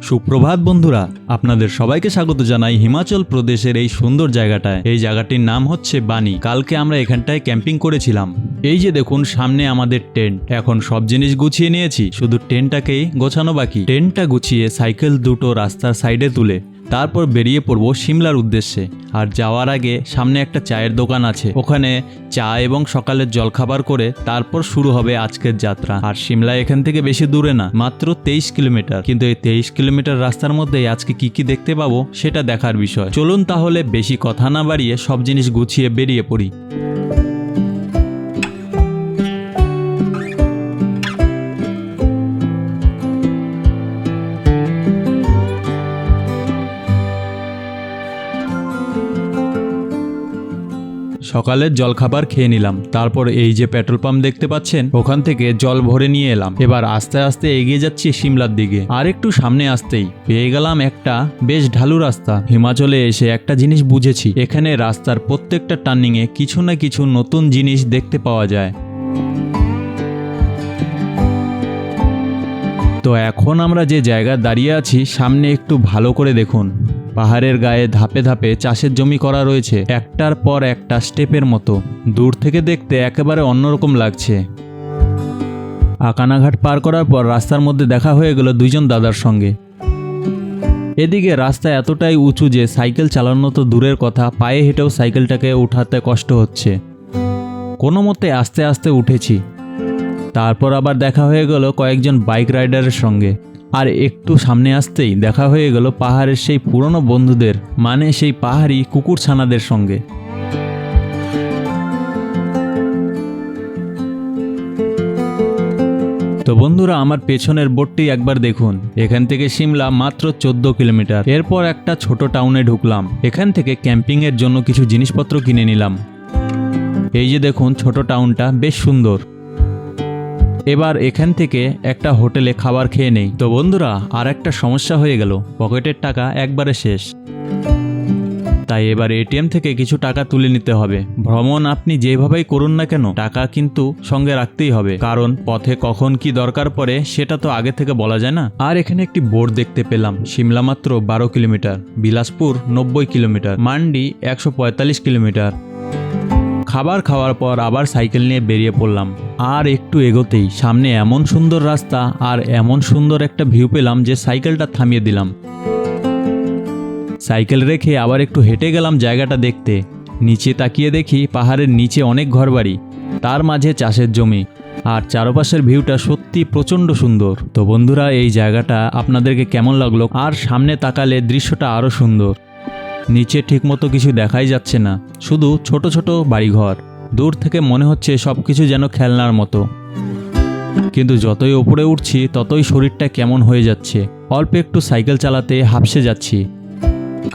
সুপ্রভাত বন্ধুরা, আপনাদের সবাইকে স্বাগত জানাই হিমাচল প্রদেশের এই সুন্দর জায়গাটায়। এই জায়গাটির নাম হচ্ছে বানি। কালকে আমরা এখানটায় ক্যাম্পিং করেছিলাম। এই যে দেখুন সামনে আমাদের টেন্ট। এখন সব জিনিস গুছিয়ে নিয়েছি, শুধু টেন্টটাকেই গোছানো বাকি। টেন্টটা গুছিয়ে সাইকেল দুটো রাস্তার সাইডে তুলে তারপর বেরিয়ে পড়বো সিমলার উদ্দেশ্যে। আর যাওয়ার আগে সামনে একটা চায়ের দোকান আছে, ওখানে চা এবং সকালের জলখাবার করে তারপর শুরু হবে আজকের যাত্রা। আর সিমলা এখান থেকে বেশি দূরে না, মাত্র 23 কিলোমিটার। কিন্তু এই 23 কিলোমিটার রাস্তার মধ্যে আজকে কি দেখতে পাবো সেটা দেখার বিষয়। চলুন তাহলে বেশি কথা না বাড়িয়ে সব জিনিস গুছিয়ে বেরিয়ে পড়ি। সকালের জলখাবার খেয়ে নিলাম, তারপর এই যে পেট্রোল পাম্প দেখতে পাচ্ছেন, ওখান থেকে জল ভরে নিয়ে এলাম। এবার আস্তে আস্তে এগিয়ে যাচ্ছি সিমলার দিকে। আর একটু সামনে আসতেই পেয়ে গেলাম একটা বেশ ঢালু রাস্তা। হিমাচলে এসে একটা জিনিস বুঝেছি, এখানে রাস্তার প্রত্যেকটা টার্নিংয়ে কিছু না কিছু নতুন জিনিস দেখতে পাওয়া যায়। তো এখন আমরা যে জায়গায় দাঁড়িয়ে আছি, সামনে একটু ভালো করে দেখুন। পাহাড়ের গায়ে ধাপে ধাপে চাষের জমি করা রয়েছে, একটার পর একটা স্টেপের মতো। দূর থেকে দেখতে একেবারে অন্যরকম লাগছে। আকানাঘাট পার করার পর রাস্তার মধ্যে দেখা হয়ে গেল দুইজন দাদার সঙ্গে। এদিকে রাস্তা এতটাই উঁচু যে সাইকেল চালানো তো দূরের কথা, পায়ে হেঁটেও সাইকেলটাকে উঠাতে কষ্ট হচ্ছে। কোনো মতে আস্তে আস্তে উঠেছি। তারপর আবার দেখা হয়ে গেল কয়েকজন বাইক রাইডারের সঙ্গে। আর একটু সামনে আসতেই দেখা হয়ে গেল পাহাড়ের সেই পুরনো বন্ধুদের, মানে সেই পাহাড়ি কুকুর ছানাদের সঙ্গে। তো বন্ধুরা, আমার পেছনের বোর্ডটি একবার দেখুন। এখান থেকে সিমলা মাত্র 14 কিলোমিটার। এরপর একটা ছোট টাউনে ঢুকলাম। এখান থেকে ক্যাম্পিংয়ের জন্য কিছু জিনিসপত্র কিনে নিলাম। এই যে দেখুন ছোট টাউনটা বেশ সুন্দর। এবার এখান থেকে একটা হোটেলে খাবার খেয়ে নেই। তো বন্ধুরা, আর একটা সমস্যা হয়ে গেল, পকেটের টাকা একবারে শেষ। তাই এবার এটিএম থেকে কিছু টাকা তুলে নিতে হবে। ভ্রমণ আপনি যেভাবেই করুন না কেন, টাকা কিন্তু সঙ্গে রাখতেই হবে, কারণ পথে কখন কি দরকার পড়ে সেটা তো আগে থেকে বলা যায় না। আর এখানে একটি বোর্ড দেখতে পেলাম, সিমলা মাত্র 12 kilometre, Bilaspur 90 kilometre, mandi 145 kilometre. খাবার খাওয়ার পর আবার সাইকেল নিয়ে বেরিয়ে পড়লাম। আর একটু এগোতেই সামনে এমন সুন্দর রাস্তা আর এমন সুন্দর একটা ভিউ পেলাম যে সাইকেলটা থামিয়ে দিলাম। সাইকেল রেখে আবার একটু হেঁটে গেলাম জায়গাটা দেখতে। নিচে তাকিয়ে দেখি পাহাড়ের নিচে অনেক ঘরবাড়ি, তার মাঝে চাষের জমি, আর চারপাশের ভিউটা সত্যি প্রচণ্ড সুন্দর। তো বন্ধুরা, এই জায়গাটা আপনাদেরকে কেমন লাগলো? আর সামনে তাকালে দৃশ্যটা আরও সুন্দর। নিচে ঠিকমতো কিছু দেখাই যাচ্ছে না, শুধু ছোট ছোট বাড়িঘর। দূর থেকে মনে হচ্ছে সবকিছু যেন খেলনার মতো। কিন্তু যতই ওপরে উঠছি ততই শরীরটা কেমন হয়ে যাচ্ছে। অল্প একটু সাইকেল চালাতে হাঁপসে যাচ্ছি,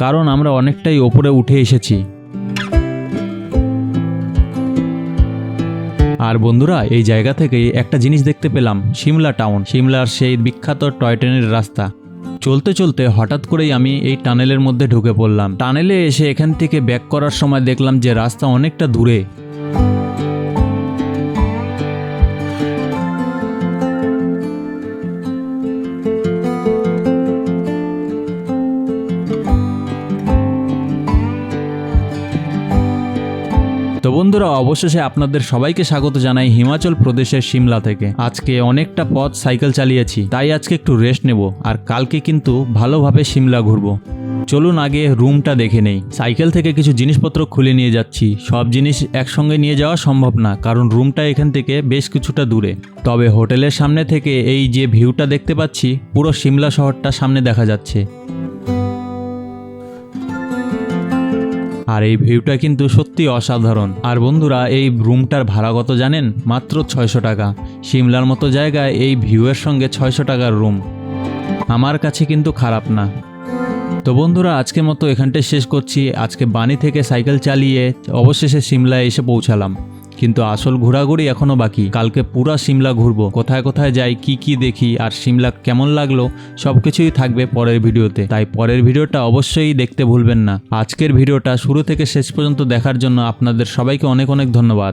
কারণ আমরা অনেকটাই ওপরে উঠে এসেছি। আর বন্ধুরা, এই জায়গা থেকেই একটা জিনিস দেখতে পেলাম, সিমলা টাউন, সিমলার সেই বিখ্যাত টয় ট্রেনের রাস্তা। চলতে চলতে হঠাৎ করেই আমি এই টানেলের মধ্যে ঢুকে পড়লাম। টানেলে এসে এখান থেকে ব্যাক করার সময় দেখলাম যে রাস্তা অনেকটা দূরে। তো বন্ধুরা, অবশেষে আপনাদের সবাইকে স্বাগত জানাই হিমাচল প্রদেশের সিমলা থেকে। আজকে অনেকটা পথ সাইকেল চালিয়েছি, তাই আজকে একটু রেস্ট নেব। আর কালকে কিন্তু ভালোভাবে সিমলা ঘুরবো। চলুন আগে রুমটা দেখে নেই। সাইকেল থেকে কিছু জিনিসপত্র খুলে নিয়ে যাচ্ছি। সব জিনিস একসঙ্গে নিয়ে যাওয়া সম্ভব না, কারণ রুমটা এখান থেকে বেশ কিছুটা দূরে। তবে হোটেলের সামনে থেকে এই যে ভিউটা দেখতে পাচ্ছি, পুরো সিমলা শহরটা সামনে দেখা যাচ্ছে। আর এই ভিউটা কিন্তু সত্যি অসাধারণ। আর বন্ধুরা, এই রুমটার ভাড়া কত জানেন? মাত্র 600 টাকা। সিমলার মতো জায়গায় এই ভিউয়ের সঙ্গে 600 টাকার রুম আমার কাছে কিন্তু খারাপ না। তো বন্ধুরা, আজকের মতো এখানটায় শেষ করছি। আজকে বানি থেকে সাইকেল চালিয়ে অবশেষে সিমলায় এসে পৌঁছালাম, কিন্তু আসল ঘোরাঘুরি এখনও বাকি। কালকে পুরো সিমলা ঘুরবো, কোথায় কোথায় যাই, কি দেখি, আর সিমলা কেমন লাগলো সব কিছুই থাকবে পরের ভিডিওতে। তাই পরের ভিডিওটা অবশ্যই দেখতে ভুলবেন না। আজকের ভিডিওটা শুরু থেকে শেষ পর্যন্ত দেখার জন্য আপনাদের সবাইকে অনেক অনেক ধন্যবাদ।